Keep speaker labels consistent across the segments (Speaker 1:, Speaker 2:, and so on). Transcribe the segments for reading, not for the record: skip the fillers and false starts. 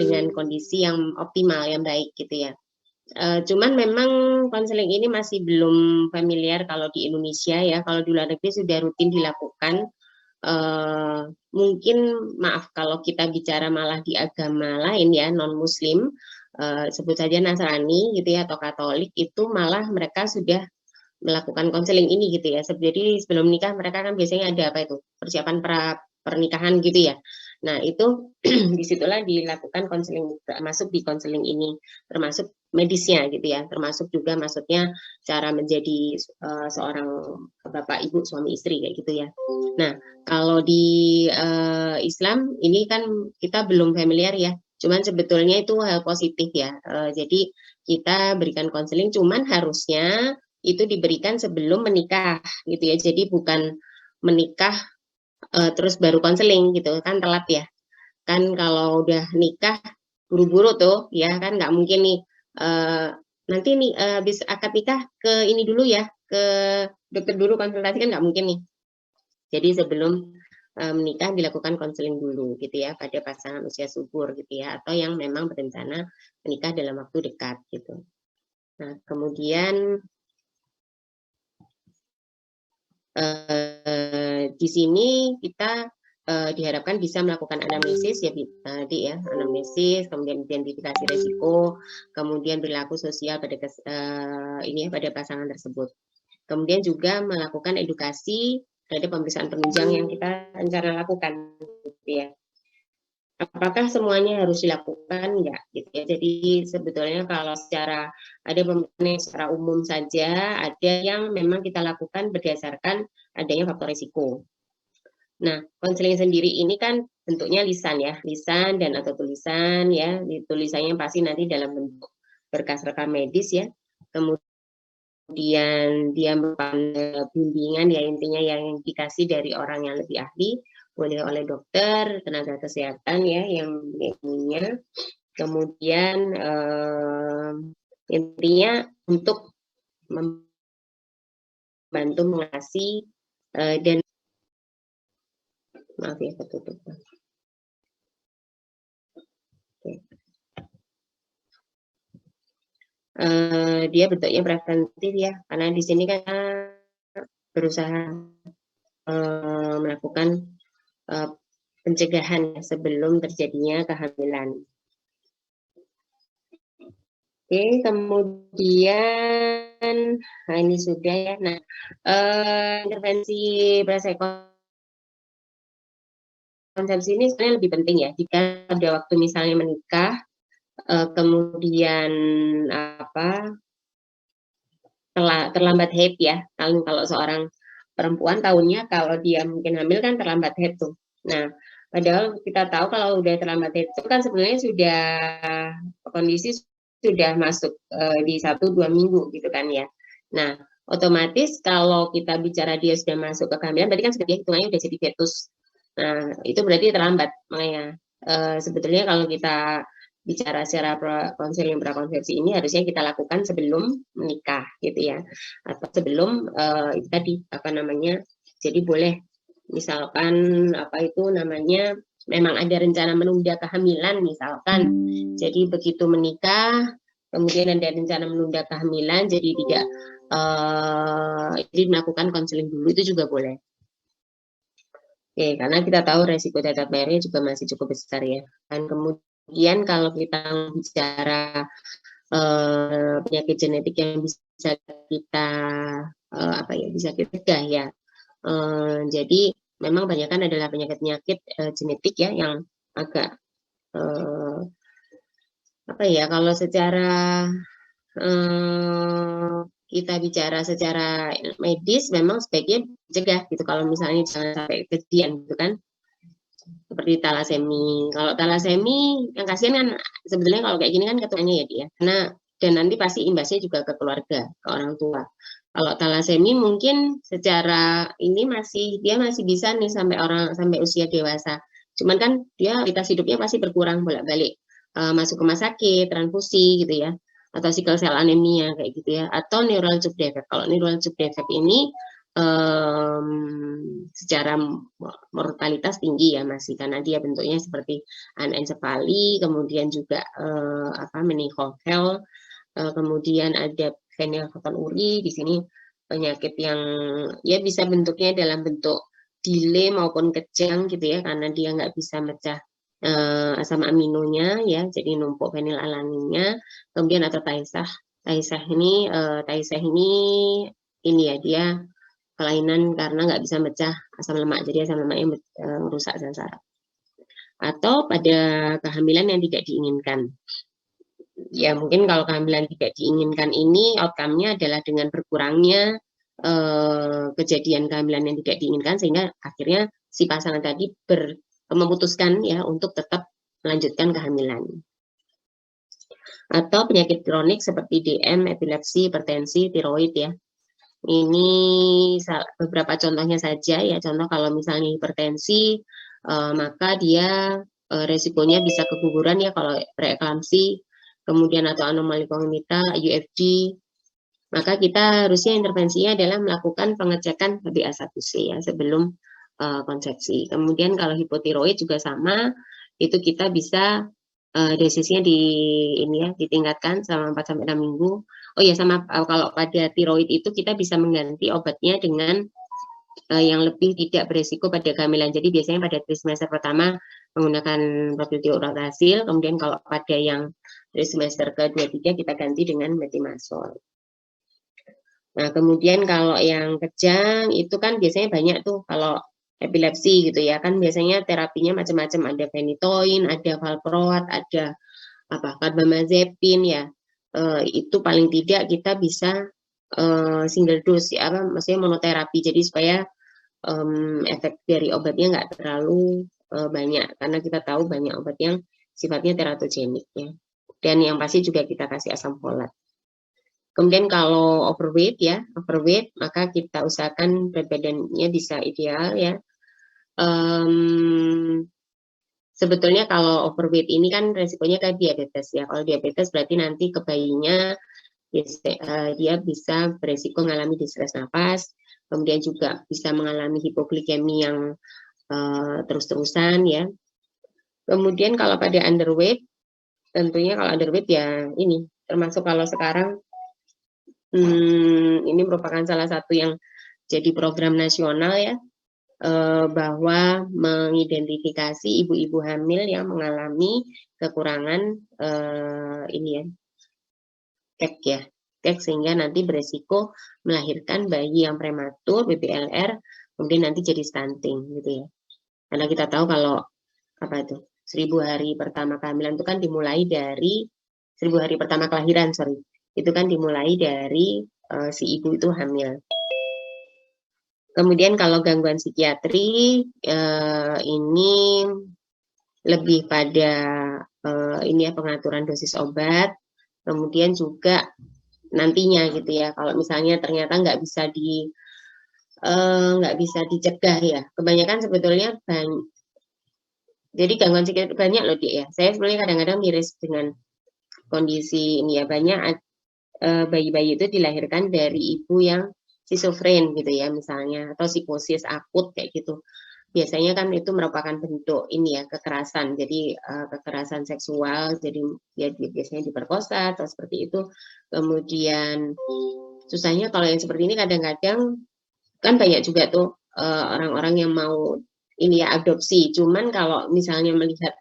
Speaker 1: dengan kondisi yang optimal, yang baik gitu ya. Cuman memang konseling ini masih belum familiar kalau di Indonesia ya. Kalau di luar negeri sudah rutin dilakukan. Mungkin maaf kalau kita bicara malah di agama lain ya, non Muslim, sebut saja Nasrani gitu ya atau Katolik, itu malah mereka sudah melakukan konseling ini gitu ya. Jadi sebelum nikah mereka kan biasanya ada apa itu, persiapan pernikahan gitu ya. Nah itu disitulah dilakukan konseling, masuk di konseling ini, termasuk medisnya gitu ya, termasuk juga maksudnya cara menjadi seorang bapak ibu suami istri kayak gitu ya. Nah kalau di Islam ini kan kita belum familiar ya, cuman sebetulnya itu hal positif ya. Jadi kita berikan konseling, cuman harusnya itu diberikan sebelum menikah gitu ya. Jadi bukan menikah terus baru konseling gitu kan, telat ya. Kan kalau udah nikah buru-buru tuh ya kan, nggak mungkin nih nanti nih habis akad nikah ke ini dulu ya, ke dokter dulu konsultasi, kan nggak mungkin nih. Jadi sebelum menikah dilakukan konseling dulu gitu ya pada pasangan usia subur gitu ya, atau yang memang berencana menikah dalam waktu dekat gitu. Nah kemudian di sini kita diharapkan bisa melakukan anamnesis ya tadi ya, anamnesis, kemudian identifikasi resiko, kemudian perilaku sosial pada ini ya, pada pasangan tersebut. Kemudian juga melakukan edukasi terhadap pemeriksaan penunjang yang kita rencana lakukan gitu ya. Apakah semuanya harus dilakukan? Enggak gitu ya. Jadi sebetulnya kalau secara ada pemeriksaan secara umum saja, ada yang memang kita lakukan berdasarkan adanya faktor risiko. Nah, konseling sendiri ini kan bentuknya lisan ya, lisan dan atau tulisan ya. Tulisannya pasti nanti dalam bentuk berkas rekam medis ya. Kemudian dia merupakan bimbingan ya, intinya yang dikasih dari orang yang lebih ahli, boleh oleh dokter, tenaga kesehatan ya yang ininya. Kemudian intinya untuk membantu mengatasi dan maaf ya ketutup. Dia bentuknya preventif ya, karena di sini kan berusaha melakukan pencegahan sebelum terjadinya kehamilan. Oke, kemudian nah ini sudah ya. Nah, intervensi konsepsi ini sebenarnya lebih penting ya. Jika pada waktu misalnya menikah, kemudian apa terlambat haid ya. Kalau seorang perempuan tahunnya kalau dia mungkin hamil kan terlambat haid tuh. Nah, padahal kita tahu kalau udah terlambat haid itu kan sebenarnya sudah kondisi sudah masuk di 1-2 minggu gitu kan ya. Nah, otomatis kalau kita bicara dia sudah masuk ke kehamilan, berarti kan sudah hitungannya udah jadi fetus. Nah, itu berarti terlambat. Makanya sebetulnya kalau kita bicara secara konseling prakonsepsi ini harusnya kita lakukan sebelum menikah gitu ya, atau sebelum itu tadi apa namanya, jadi boleh misalkan apa itu namanya, memang ada rencana menunda kehamilan misalkan, jadi begitu menikah kemudian ada rencana menunda kehamilan, jadi tidak jadi melakukan konseling dulu, itu juga boleh. Oke, karena kita tahu resiko cacat mayatnya juga masih cukup besar ya. Dan kemudian kalau kita bicara penyakit genetik yang bisa kita apa ya, bisa kita cegah ya. Jadi memang kebanyakan adalah penyakit-penyakit genetik ya yang agak apa ya, kalau secara kita bicara secara medis memang sebaiknya cegah gitu, kalau misalnya jangan sampai kejadian gitu kan, seperti talasemi. Kalau talasemi yang kasihan kan sebetulnya kalau kayak gini kan ketuanya ya dia, karena dan nanti pasti imbasnya juga ke keluarga, ke orang tua. Kalau talasemi mungkin secara ini dia masih bisa nih sampai usia dewasa. Cuman kan dia kualitas hidupnya pasti berkurang bolak-balik, masuk rumah sakit, transfusi gitu ya, atau sickle cell anemia kayak gitu ya, atau neural tube defect. Kalau neural tube defect ini secara mortalitas tinggi ya masih, karena dia bentuknya seperti anencefali, kemudian juga meningokokel, kemudian ada phenylketonuria di sini, penyakit yang ya bisa bentuknya dalam bentuk delay maupun kejang gitu ya, karena dia nggak bisa mecah asam aminonya ya, jadi numpuk fenilalaninnya. Kemudian atau Taisah ini ya, dia kelainan karena nggak bisa mecah asam lemak, jadi asam lemaknya merusak sel saraf. Atau pada kehamilan yang tidak diinginkan. Ya mungkin kalau kehamilan tidak diinginkan ini outcome-nya adalah dengan berkurangnya kejadian kehamilan yang tidak diinginkan, sehingga akhirnya si pasangan tadi memutuskan ya untuk tetap melanjutkan kehamilan. Atau penyakit kronik seperti DM, epilepsi, hipertensi, tiroid ya. Ini beberapa contohnya saja ya. Contoh kalau misalnya hipertensi, maka dia resikonya bisa keguguran ya kalau preeklamsi, kemudian atau anomali kongenital, UFD. Maka kita harusnya intervensinya adalah melakukan pengecekan HbA1c ya sebelum konsepsi. Kemudian kalau hipotiroid juga sama, itu kita bisa dosisnya ditingkatkan selama 4 sampai 6 minggu. Oh ya, sama kalau pada tiroid itu kita bisa mengganti obatnya dengan yang lebih tidak beresiko pada kehamilan. Jadi biasanya pada trimester pertama menggunakan propiondiuracil, kemudian kalau pada yang trimester ke-2-3 kita ganti dengan metimazole. Nah, kemudian kalau yang kejang itu kan biasanya banyak tuh, kalau epilepsi gitu ya, kan biasanya terapinya macam-macam, ada phenytoin, ada valproat, ada carbamazepin ya. Itu paling tidak kita bisa single dose ya, maksudnya monoterapi, jadi supaya efek dari obatnya nggak terlalu banyak, karena kita tahu banyak obat yang sifatnya teratogenik ya. Dan yang pasti juga kita kasih asam folat. Kemudian kalau overweight maka kita usahakan berat badannya bisa ideal ya. Sebetulnya kalau overweight ini kan resikonya kayak diabetes ya. Kalau diabetes berarti nanti ke bayinya dia bisa beresiko mengalami distress nafas, kemudian juga bisa mengalami hipoglikemi yang terus-terusan ya. Kemudian kalau pada underweight, tentunya kalau underweight ya ini termasuk kalau sekarang ini merupakan salah satu yang jadi program nasional ya, bahwa mengidentifikasi ibu-ibu hamil yang mengalami kekurangan kek sehingga nanti beresiko melahirkan bayi yang prematur, BBLR, kemudian nanti jadi stunting gitu ya. Karena kita tahu kalau 1000 hari pertama kehamilan itu kan dimulai dari 1000 hari pertama kelahiran, itu kan dimulai dari si ibu itu hamil. Kemudian kalau gangguan psikiatri ini lebih pada pengaturan dosis obat, kemudian juga nantinya gitu ya, kalau misalnya ternyata nggak bisa dicegah ya, kebanyakan sebetulnya jadi gangguan psikiatri banyak loh ya. Saya sebenarnya kadang-kadang miris dengan kondisi ini ya, banyak bayi-bayi itu dilahirkan dari ibu yang schizofren gitu ya misalnya, atau psikosis akut kayak gitu. Biasanya kan itu merupakan bentuk kekerasan, jadi kekerasan seksual, jadi ya biasanya diperkosa atau seperti itu. Kemudian susahnya kalau yang seperti ini kadang-kadang kan banyak juga tuh orang-orang yang mau adopsi, cuman kalau misalnya melihat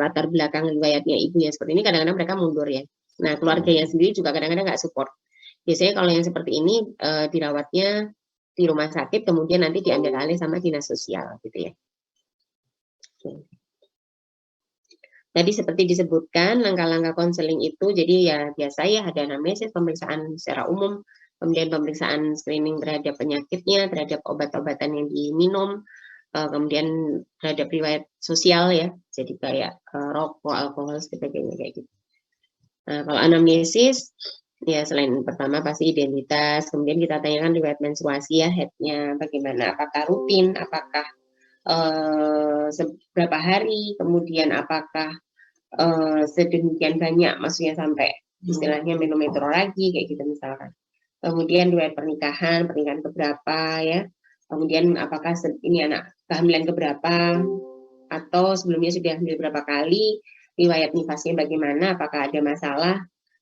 Speaker 1: latar belakang riwayatnya ibunya seperti ini, kadang-kadang mereka mundur ya. Nah, keluarganya sendiri juga kadang-kadang nggak support. Biasanya kalau yang seperti ini dirawatnya di rumah sakit, kemudian nanti diambil alih sama dinas sosial gitu ya. Tadi seperti disebutkan langkah-langkah konseling itu, jadi ya biasa ya, ada namanya pemeriksaan secara umum, kemudian pemeriksaan screening terhadap penyakitnya, terhadap obat-obatan yang diminum, kemudian terhadap riwayat sosial ya, jadi kayak rokok, alkohol, sebagainya kayak gitu. Nah, kalau anamnesis ya selain pertama pasti identitas, kemudian kita tanyakan riwayat menstruasi ya, headnya bagaimana, apakah rutin, apakah seberapa hari, kemudian apakah sedemikian banyak, maksudnya sampai istilahnya menometrologi kayak gitu misalkan. kemudian riwayat pernikahan keberapa ya, kemudian apakah ini anak kehamilan keberapa, atau sebelumnya sudah hamil berapa kali, riwayat nifasnya bagaimana, apakah ada masalah,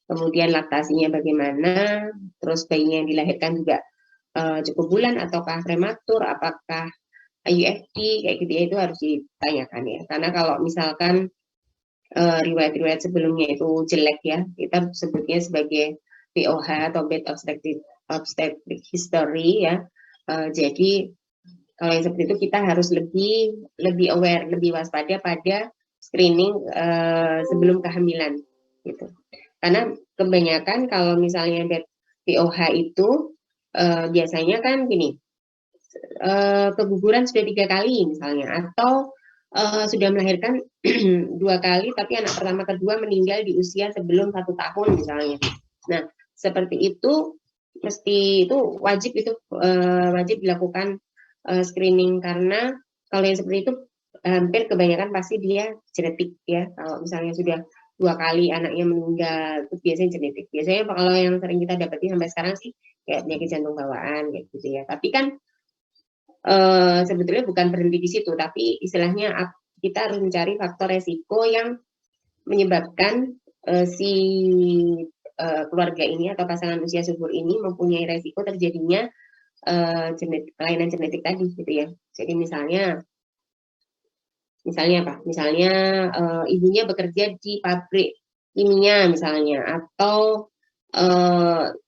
Speaker 1: kemudian laktasinya bagaimana, terus bayinya yang dilahirkan juga cukup bulan ataukah prematur, apakah IUFD, kayak gitu ya, itu harus ditanyakan ya. Karena kalau misalkan riwayat-riwayat sebelumnya itu jelek ya, kita sebutnya sebagai BOH atau Bad Obstetric History ya. Jadi kalau yang seperti itu kita harus lebih aware, lebih waspada pada screening sebelum kehamilan gitu. Karena kebanyakan kalau misalnya BOH itu biasanya kan gini, keguguran sudah 3 kali misalnya, atau sudah melahirkan 2 kali tapi anak pertama kedua meninggal di usia sebelum 1 tahun misalnya. Nah seperti itu mesti itu wajib dilakukan screening, karena kalau yang seperti itu hampir kebanyakan pasti dia genetik ya. Kalau misalnya sudah 2 kali anaknya meninggal itu biasanya genetik. Biasanya kalau yang sering kita dapati sampai sekarang sih kayak penyakit jantung bawaan kayak gitu ya. Tapi kan sebetulnya bukan berhenti di situ, tapi istilahnya kita harus mencari faktor resiko yang menyebabkan si keluarga ini atau pasangan usia subur ini mempunyai resiko terjadinya kelainan genetik tadi gitu ya. Jadi misalnya apa? Misalnya ibunya bekerja di pabrik kimia misalnya, atau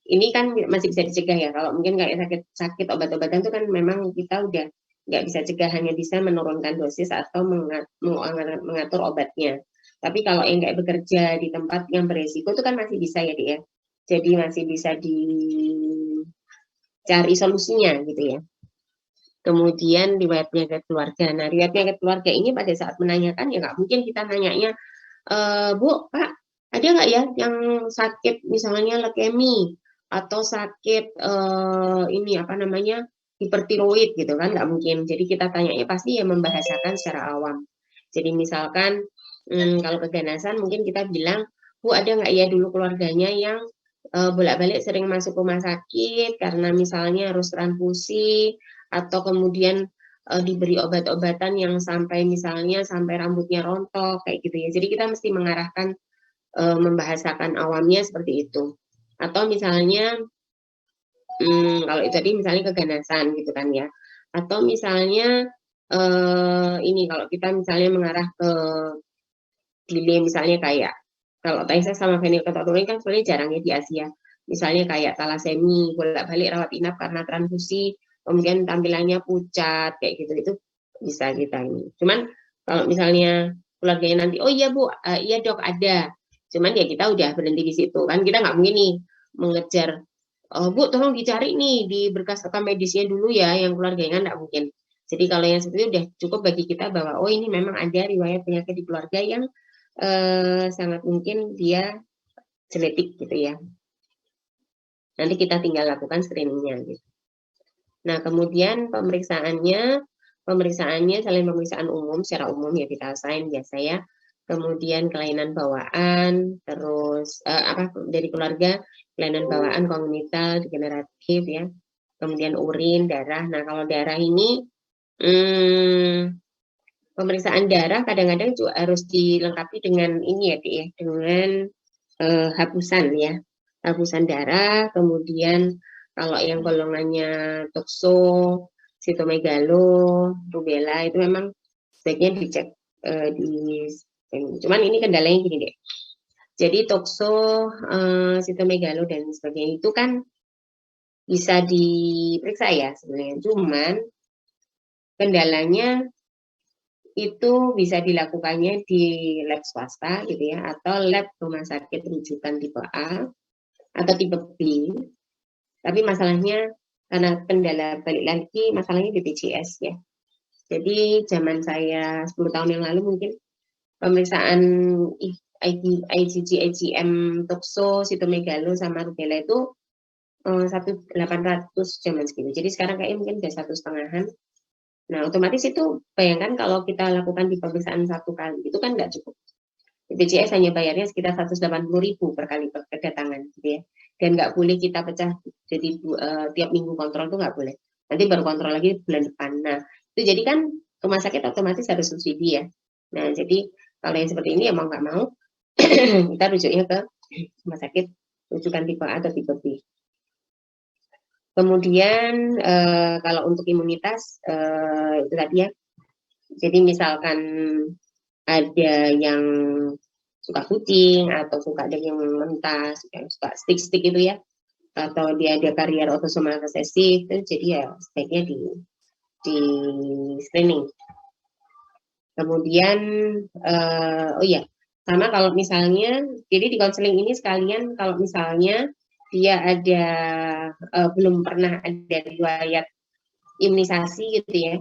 Speaker 1: ini kan masih bisa dicegah ya. Kalau mungkin kayak sakit obat-obatan itu kan memang kita udah nggak bisa cegah, hanya bisa menurunkan dosis atau mengatur obatnya. Tapi kalau yang kayak bekerja di tempat yang beresiko itu kan masih bisa ya, Dik ya. Jadi masih bisa dicari solusinya gitu ya. Kemudian riwayat penyakit keluarga. Nah, riwayat penyakit keluarga ini pada saat menanyakan ya nggak mungkin kita nanyanya, Bu, Pak, ada nggak ya yang sakit misalnya leukemi atau sakit ini apa namanya hipertiroid gitu kan, nggak mungkin. Jadi kita tanyanya pasti ya membahasakan secara awam. Jadi misalkan kalau keganasan mungkin kita bilang, Bu, ada nggak ya dulu keluarganya yang bolak-balik sering masuk rumah sakit karena misalnya harus transfusi, atau kemudian diberi obat-obatan yang sampai misalnya sampai rambutnya rontok kayak gitu ya. Jadi kita mesti mengarahkan membahasakan awamnya seperti itu. Atau misalnya kalau itu tadi misalnya keganasan gitu kan ya. Atau misalnya ini kalau kita misalnya mengarah ke delay misalnya kayak kalau Taisa sama phenylketonuria kan sebenarnya jarang ya di Asia. Misalnya kayak talasemi, bolak-balik rawat inap karena transfusi, kemudian tampilannya pucat kayak gitu, itu bisa kita ini. Cuman kalau misalnya keluarganya nanti, oh iya Bu, iya dok ada. Cuman ya kita udah berhenti di situ kan, kita nggak mungkin nih mengejar, Bu tolong dicari nih di berkas rekam medisnya dulu ya, yang keluarganya nggak mungkin. Jadi kalau yang seperti itu udah cukup bagi kita bahwa oh ini memang ada riwayat penyakit di keluarga yang sangat mungkin dia genetik gitu ya. Nanti kita tinggal lakukan screeningnya gitu. Nah kemudian pemeriksaannya selain pemeriksaan umum secara umum ya vital sign biasa ya, kemudian kelainan bawaan, terus dari keluarga, kelainan bawaan kongenital degeneratif ya, kemudian urin, darah. Nah kalau darah ini pemeriksaan darah kadang-kadang juga harus dilengkapi dengan ini ya, Dik, ya, dengan hapusan ya, hapusan darah. Kemudian kalau yang golongannya toxo, sitomegalo, rubella itu memang sebaiknya dicek cuman ini kendalanya gini deh. Jadi toxo, sitomegalo dan sebagainya itu kan bisa diperiksa ya sebenarnya. Cuman kendalanya itu bisa dilakukannya di lab swasta gitu ya, atau lab rumah sakit rujukan tipe A atau tipe B. Tapi masalahnya karena kendala balik lagi masalahnya BPJS ya. Jadi zaman saya 10 tahun yang lalu mungkin pemeriksaan IgG, IgM, toxo, sitomegalo sama rubella itu 1.800 zaman segitu. Jadi sekarang kayaknya mungkin udah 1,5-an. Nah, otomatis itu bayangkan kalau kita lakukan di pemeriksaan 1 kali, itu kan nggak cukup. BPJS hanya bayarnya sekitar 180.000 per kali kedatangan, gitu ya. dan nggak boleh kita pecah jadi tiap minggu kontrol tuh nggak boleh. Nanti baru kontrol lagi bulan depan. Nah, itu jadi kan rumah sakit otomatis harus subsidi ya. Nah, jadi kalau yang seperti ini ya mau nggak mau kita rujuknya ke rumah sakit rujukan tipe A atau tipe B. Kemudian kalau untuk imunitas itu tadi ya. Jadi misalkan ada yang suka kucing atau suka daging mentah, yang suka stick-stick itu ya, atau dia ada karier autosomal resesif, itu jadi ya sebaiknya di screening. Kemudian oh ya, sama kalau misalnya, jadi di konseling ini sekalian kalau misalnya dia ada belum pernah ada riwayat imunisasi gitu ya,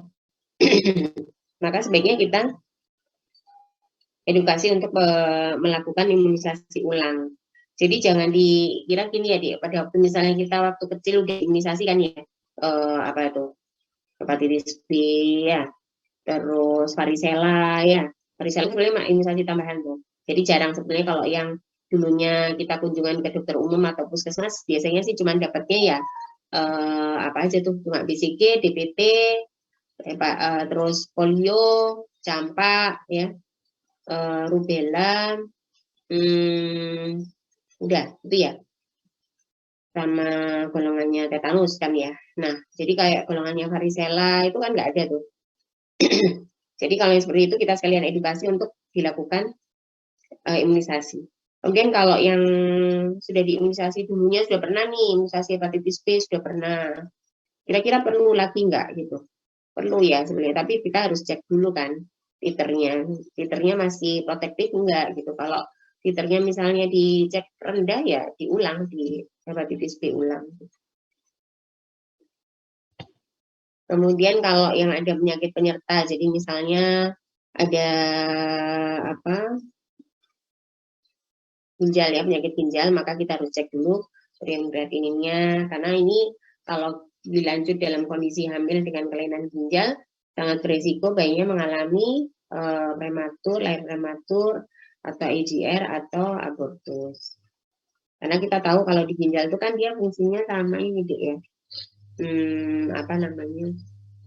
Speaker 1: maka sebaiknya kita edukasi untuk melakukan imunisasi ulang. Jadi jangan dikira gini ya, pada waktu misalnya kita waktu kecil udah imunisasi kan ya, apa itu, hepatitis B ya, terus varicella ya, varicella sebenarnya imunisasi tambahan tuh. Jadi jarang sebenarnya kalau yang dulunya kita kunjungan ke dokter umum atau puskesmas, biasanya sih cuma dapatnya ya apa aja tuh, cuma BCG, DPT, terus polio, campak ya, rubella, udah itu ya, sama golongannya tetanus kan ya. Nah, jadi kayak golongannya varicella itu kan nggak ada tuh. Jadi kalau yang seperti itu kita sekalian edukasi untuk dilakukan imunisasi. Kemudian kalau yang sudah diimunisasi dulunya sudah pernah nih imunisasi hepatitis B sudah pernah, kira-kira perlu lagi nggak gitu? Perlu ya sebenarnya, tapi kita harus cek dulu kan titernya masih protektif enggak gitu. Kalau titernya misalnya dicek rendah ya diulang di hepatitis B ulang. Kemudian kalau yang ada penyakit penyerta, jadi misalnya ada apa ginjal ya, penyakit ginjal, maka kita harus cek dulu urian kreatininnya, karena ini kalau dilanjut dalam kondisi hamil dengan kelainan ginjal sangat berisiko bayinya mengalami prematur, lahir prematur, atau AGR atau abortus. Karena kita tahu kalau di ginjal itu kan dia fungsinya sama ini deh ya, apa namanya,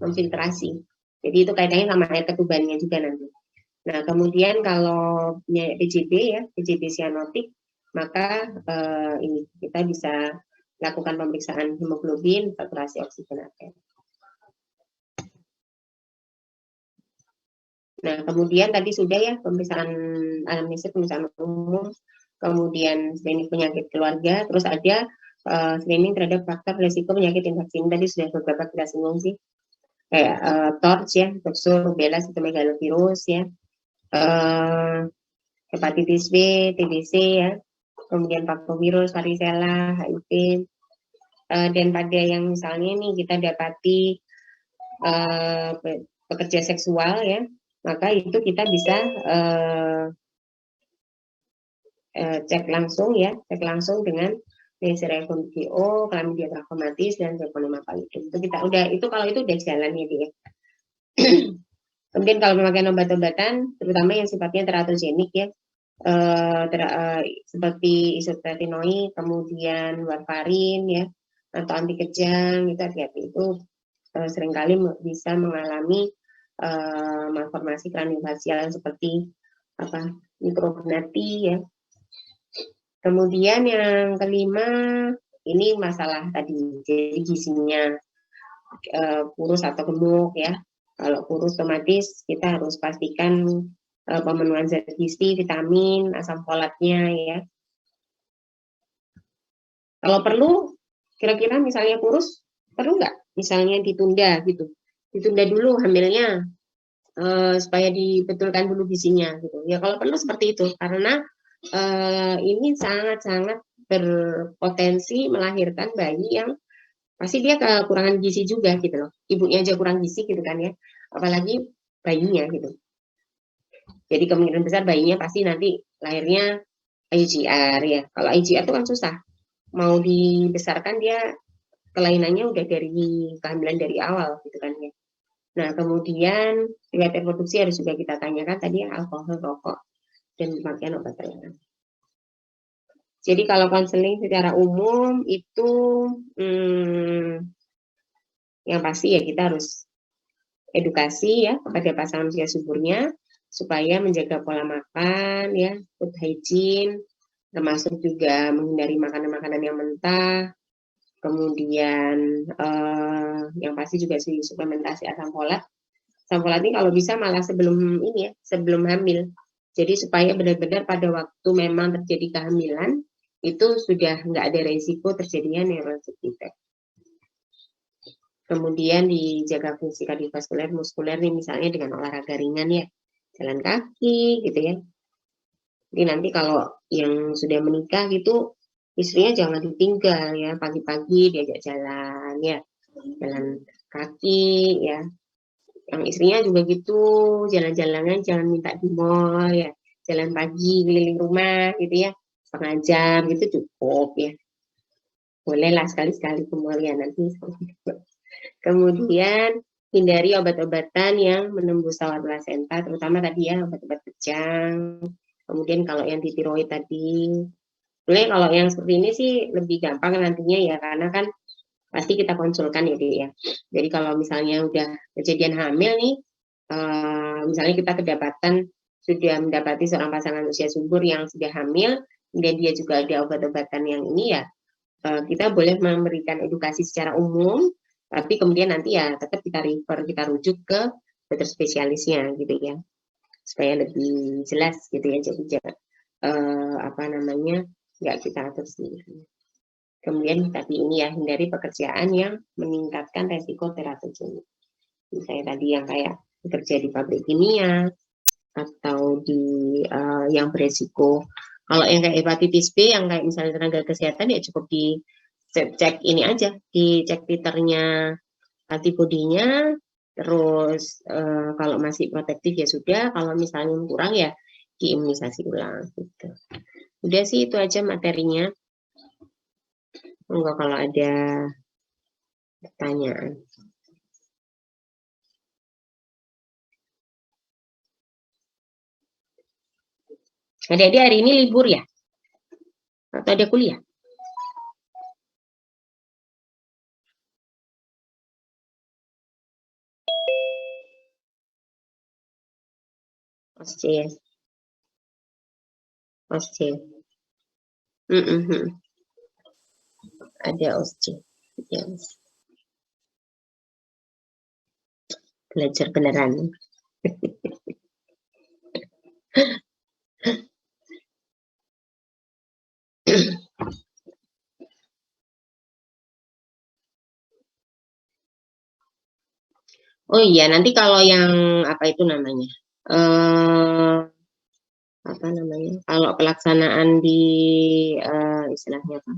Speaker 1: memfiltrasi. Jadi itu kaitannya sama air ketubannya juga nanti. Nah, kemudian kalau PJB ya, PJB sianotik, maka ini kita bisa lakukan pemeriksaan hemoglobin, saturasi oksigen arteri. Nah, kemudian tadi sudah ya pemeriksaan anamnesis, pemeriksaan umum, kemudian screening penyakit keluarga, terus ada screening terhadap faktor risiko penyakit infeksi. Tadi sudah beberapa kita singgung sih, kayak TORCH ya, toxo, rubella, cytomegalovirus ya, hepatitis B, TBC ya, kemudian parvovirus, varicella, HIV, dan pada yang misalnya nih kita dapati pekerja seksual ya, maka itu kita bisa cek langsung dengan Neisseria-Gonorrhea, Chlamydia trachomatis dan Treponema pallidum. Itu kita udah, itu kalau itu udah jalan ya dia. Kemudian kalau memakai obat-obatan, terutama yang sifatnya teratogenik ya, seperti isotretinoid, kemudian warfarin ya, atau anti kejang, itu hati-hati, itu seringkali bisa mengalami malformasi kraniofacial seperti apa, mikrognati ya. Kemudian yang kelima, ini masalah tadi, jadi gizinya kurus atau gemuk ya. Kalau kurus otomatis kita harus pastikan pemenuhan zat gizi, vitamin, asam folatnya ya. Kalau perlu, kira-kira misalnya kurus, perlu nggak misalnya ditunda gitu, ditunda dulu hamilnya supaya dibetulkan dulu gizinya gitu. Ya kalau perlu seperti itu, karena ini sangat-sangat berpotensi melahirkan bayi yang pasti dia kekurangan gizi juga gitu loh. Ibunya aja kurang gizi gitu kan ya, apalagi bayinya gitu. Jadi kemungkinan besar bayinya pasti nanti lahirnya IGR ya. Kalau IGR itu kan susah, mau dibesarkan dia kelainannya udah dari kehamilan dari awal gitu kan ya. Nah kemudian riwayat reproduksi harus juga kita tanyakan tadi ya, alkohol, rokok, dan pemakaian obat terlarang. Jadi kalau konseling secara umum itu yang pasti ya kita harus edukasi ya kepada pasangan usia suburnya supaya menjaga pola makan ya, food hygiene, termasuk juga menghindari makanan-makanan yang mentah, kemudian yang pasti juga suplementasi asam folat. Asam folat ini kalau bisa malah sebelum ini ya, sebelum hamil. Jadi supaya benar-benar pada waktu memang terjadi kehamilan itu sudah nggak ada resiko terjadinya neurosis defect. Kemudian dijaga fungsi kardiovaskuler, muskuler nih misalnya dengan olahraga ringan ya, jalan kaki gitu ya. Jadi nanti kalau yang sudah menikah gitu, istrinya jangan ditinggal ya, pagi-pagi diajak jalan ya, jalan kaki ya. Yang istrinya juga gitu, jalan-jalannya jangan minta di mall ya, jalan pagi keliling rumah gitu ya, setengah jam gitu cukup ya. Bolehlah sekali-sekali ke mall ya nanti. Kemudian hindari obat-obatan yang menembus sawar plasenta, terutama tadi ya obat-obat kejang. Kemudian kalau yang di tiroid tadi, sebenarnya kalau yang seperti ini sih lebih gampang nantinya ya, karena kan pasti kita konsulkan ya, Dek ya. Jadi kalau misalnya udah kejadian hamil nih, misalnya kita kedapatan sudah mendapati seorang pasangan usia subur yang sudah hamil, kemudian dia juga ada obat-obatan yang ini ya, kita boleh memberikan edukasi secara umum, tapi kemudian nanti ya tetap kita rujuk ke dokter spesialisnya gitu ya, supaya lebih jelas gitu ya. Jadi apa namanya, nggak kita atur sendiri. Kemudian tadi ini ya, hindari pekerjaan yang meningkatkan resiko teratogenik. Misalnya tadi yang kayak bekerja di pabrik kimia atau di yang beresiko. Kalau yang kayak hepatitis B, yang kayak misalnya tenaga kesehatan ya cukup di cek ini aja, dicek titernya antibodinya, terus kalau masih protektif ya sudah, kalau misalnya kurang ya diimunisasi ulang gitu. Udah sih itu aja materinya. Enggak kalau ada pertanyaan. Adik-adik hari ini libur ya? Atau ada kuliah? OSCE ya? OSCE. Ada OSCE. Yes. Belajar beneran. Oh iya, nanti kalau yang apa itu namanya? Apa namanya? Kalau pelaksanaan di istilahnya apa?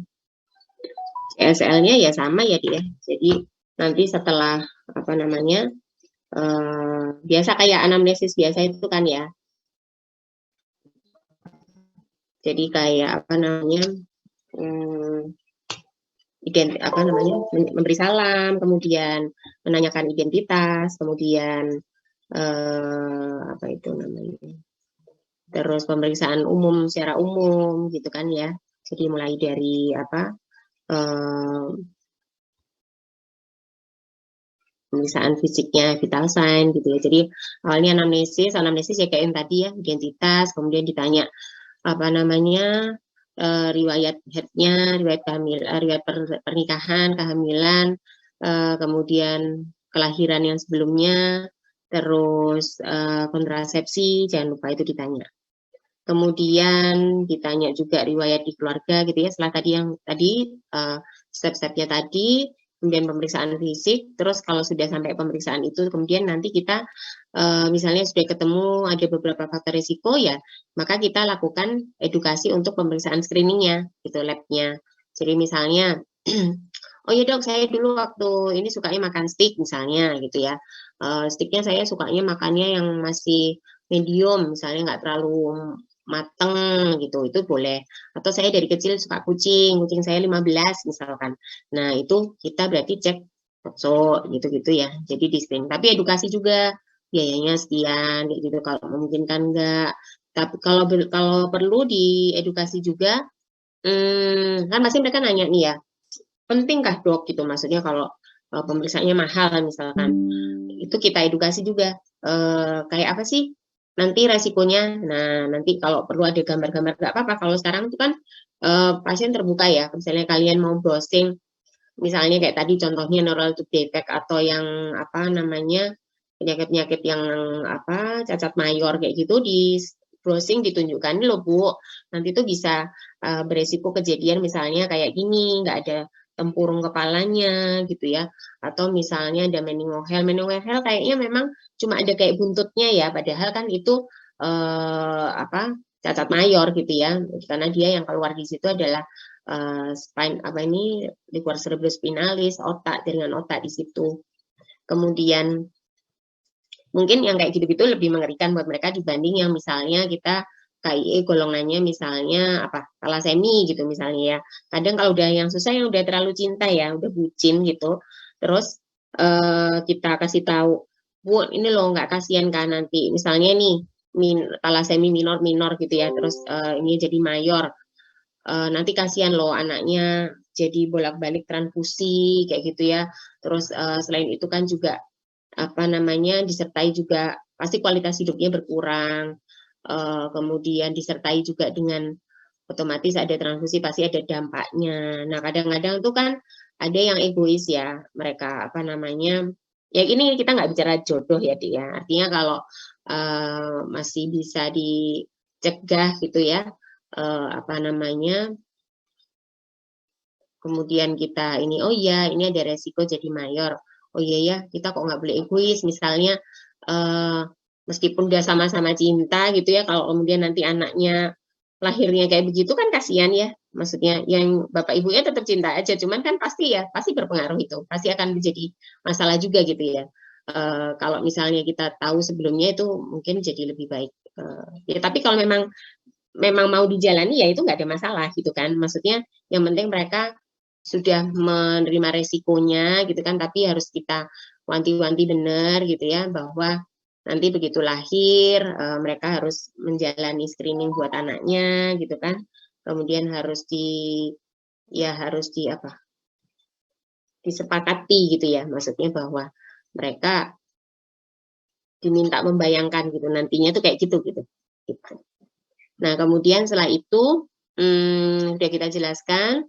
Speaker 1: CSL-nya ya sama ya dia. Jadi nanti setelah apa namanya? Biasa kayak anamnesis biasa itu kan ya. Jadi kayak apa namanya? Apa namanya, memberi salam, kemudian menanyakan identitas, kemudian apa itu namanya, terus pemeriksaan umum secara umum gitu kan ya. Jadi mulai dari apa pemeriksaan fisiknya, vital sign gitu ya. Jadi awalnya anamnesis ya kayak yang tadi ya, identitas, kemudian ditanya apa namanya, riwayat headnya, riwayat riwayat pernikahan, kehamilan, kemudian kelahiran yang sebelumnya, terus kontrasepsi, jangan lupa itu ditanya. Kemudian ditanya juga riwayat di keluarga gitu ya, setelah tadi yang tadi step-stepnya tadi, kemudian pemeriksaan fisik, terus kalau sudah sampai pemeriksaan itu, kemudian nanti kita misalnya sudah ketemu ada beberapa faktor risiko ya, maka kita lakukan edukasi untuk pemeriksaan screeningnya, gitu, labnya. Jadi misalnya, oh ya dok, saya dulu waktu ini sukanya makan steak misalnya gitu ya, steaknya saya sukanya makannya yang masih medium, misalnya nggak terlalu mateng gitu, itu boleh. Atau saya dari kecil suka kucing saya 15 misalkan. Nah itu kita berarti cek so gitu-gitu ya, jadi di screening. Tapi edukasi juga, biayanya sekian kayak gitu kalau memungkinkan enggak. Tapi kalau perlu diedukasi juga kan pasti mereka nanya nih ya, pentingkah dok gitu, maksudnya kalau pemeriksaannya mahal misalkan, itu kita edukasi juga, kayak apa sih nanti resikonya. Nah, nanti kalau perlu ada gambar-gambar nggak apa-apa, kalau sekarang itu kan pasien terbuka ya, misalnya kalian mau browsing, misalnya kayak tadi contohnya neural tube defect atau yang apa namanya, penyakit-penyakit yang apa, cacat mayor kayak gitu, di browsing ditunjukkan, "Ini loh Bu, nanti tuh bisa beresiko kejadian misalnya kayak gini, nggak ada tempurung kepalanya," gitu ya. Atau misalnya ada meningohel. Meningohel kayaknya memang cuma ada kayak buntutnya ya, padahal kan itu apa, cacat mayor gitu ya. Karena dia yang keluar di situ adalah spine apa ini, liquor cerebrospinalis, otak, jaringan otak di situ. Kemudian mungkin yang kayak gitu-gitu lebih mengerikan buat mereka dibanding yang misalnya kita KIE golongannya misalnya apa, talasemi gitu misalnya ya. Kadang kalau udah yang susah, yang udah terlalu cinta ya, udah bucin gitu, terus kita kasih tahu, Bu ini loh nggak kasihan kan nanti misalnya nih talasemi minor gitu ya, terus ini jadi mayor, nanti kasihan loh anaknya jadi bolak-balik transfusi kayak gitu ya. Terus selain itu kan juga apa namanya, disertai juga pasti kualitas hidupnya berkurang, kemudian disertai juga dengan otomatis ada transfusi pasti ada dampaknya. Nah, kadang-kadang tuh kan ada yang egois ya, mereka apa namanya, ya ini kita nggak bicara jodoh ya dia. Artinya kalau masih bisa dicegah gitu ya, apa namanya, kemudian kita ini, oh iya ini ada resiko jadi mayor, oh iya ya kita kok nggak boleh egois, misalnya eh, meskipun udah sama-sama cinta gitu ya, kalau kemudian nanti anaknya lahirnya kayak begitu kan kasihan ya, maksudnya yang bapak ibunya tetap cinta aja, cuman kan pasti ya, pasti berpengaruh, itu pasti akan menjadi masalah juga gitu ya. Kalau misalnya kita tahu sebelumnya itu mungkin jadi lebih baik. Ya, tapi kalau memang mau dijalani ya itu nggak ada masalah gitu kan, maksudnya yang penting mereka sudah menerima resikonya gitu kan, tapi harus kita wanti-wanti benar gitu ya, bahwa nanti begitu lahir mereka harus menjalani screening buat anaknya gitu kan, kemudian harus ya harus apa, disepakati gitu ya, maksudnya bahwa mereka diminta membayangkan gitu nantinya tuh kayak gitu. Nah, kemudian setelah itu udah kita jelaskan,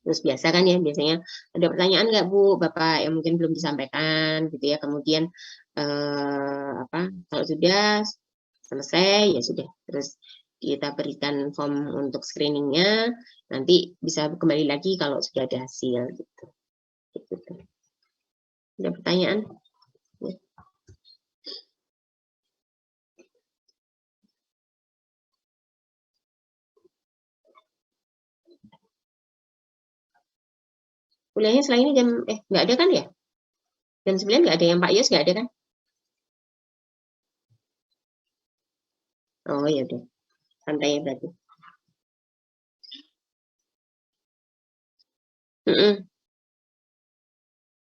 Speaker 1: terus biasa kan ya, biasanya ada pertanyaan nggak Bu, Bapak yang mungkin belum disampaikan gitu ya. Kemudian apa, kalau sudah selesai ya sudah, terus kita berikan form untuk screeningnya, nanti bisa kembali lagi kalau sudah ada hasil gitu. Ada pertanyaan? Ya. Kuliahnya selain ini jam nggak ada kan ya? Jam 9 nggak ada yang Pak Yos, nggak ada kan? Oh ya udah, santai ya berarti.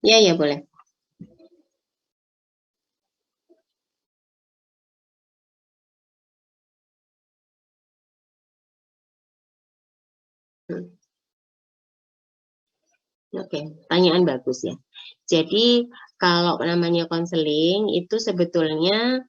Speaker 1: Ya ya boleh. Oke, pertanyaan bagus ya. Jadi kalau namanya konseling itu sebetulnya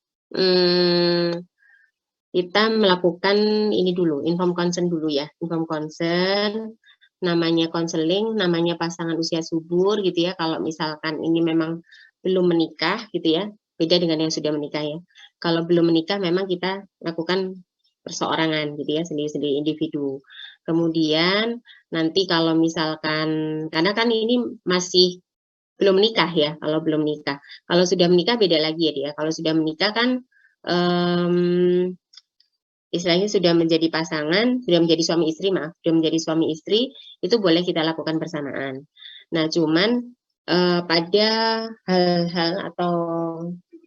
Speaker 1: kita melakukan ini dulu, inform consent dulu ya, inform consent, namanya konseling, namanya pasangan usia subur gitu ya. Kalau misalkan ini memang belum menikah gitu ya, beda dengan yang sudah menikah ya. Kalau belum menikah memang kita lakukan perseorangan gitu ya, sendiri-sendiri individu. Kemudian nanti kalau misalkan, karena kan ini masih belum menikah ya, kalau belum menikah. Kalau sudah menikah beda lagi ya dia. Kalau sudah menikah kan istilahnya sudah menjadi pasangan, sudah menjadi suami istri, maaf, sudah menjadi suami istri, itu boleh kita lakukan bersamaan. Nah, cuman pada hal-hal atau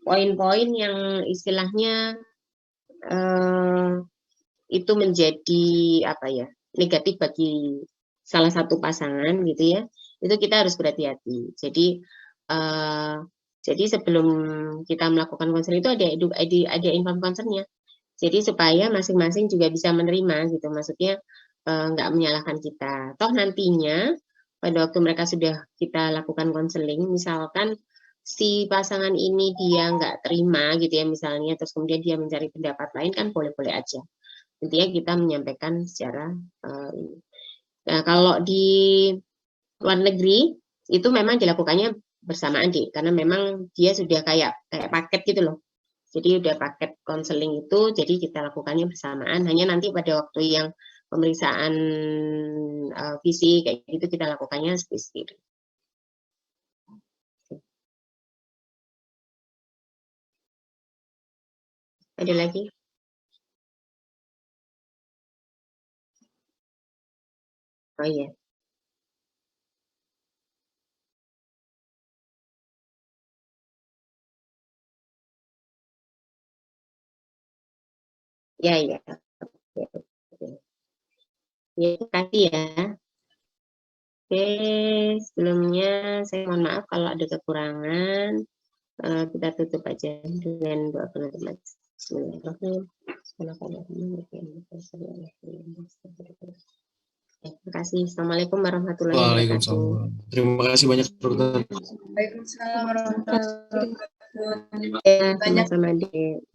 Speaker 1: poin-poin yang istilahnya itu menjadi apa ya, negatif bagi salah satu pasangan gitu ya, itu kita harus berhati-hati. Jadi sebelum kita melakukan konseling itu ada inform concernnya. Jadi supaya masing-masing juga bisa menerima gitu, maksudnya nggak menyalahkan kita. Toh nantinya pada waktu mereka sudah kita lakukan konseling, misalkan si pasangan ini dia nggak terima gitu ya misalnya, terus kemudian dia mencari pendapat lain kan boleh-boleh aja. Intinya kita menyampaikan secara ini. Nah, kalau di luar negeri itu memang dilakukannya bersamaan deh, karena memang dia sudah kayak paket gitu loh. Jadi udah paket konseling itu, jadi kita lakukannya bersamaan. Hanya nanti pada waktu yang pemeriksaan fisik kayak gitu kita lakukannya sendiri. Ada lagi? Oh iya, ya ya. Ya, terima kasih ya. Oke, sebelumnya saya mohon maaf kalau ada kekurangan. Kita tutup aja dengan doa penutup majelis. Bismillahirrahmanirrahim. Terima kasih. Assalamualaikum warahmatullahi wabarakatuh.
Speaker 2: Waalaikumsalam. Terima kasih banyak, Dokter.
Speaker 3: Waalaikumsalam warahmatullahi wabarakatuh.
Speaker 1: Ya, sama-sama, Dek.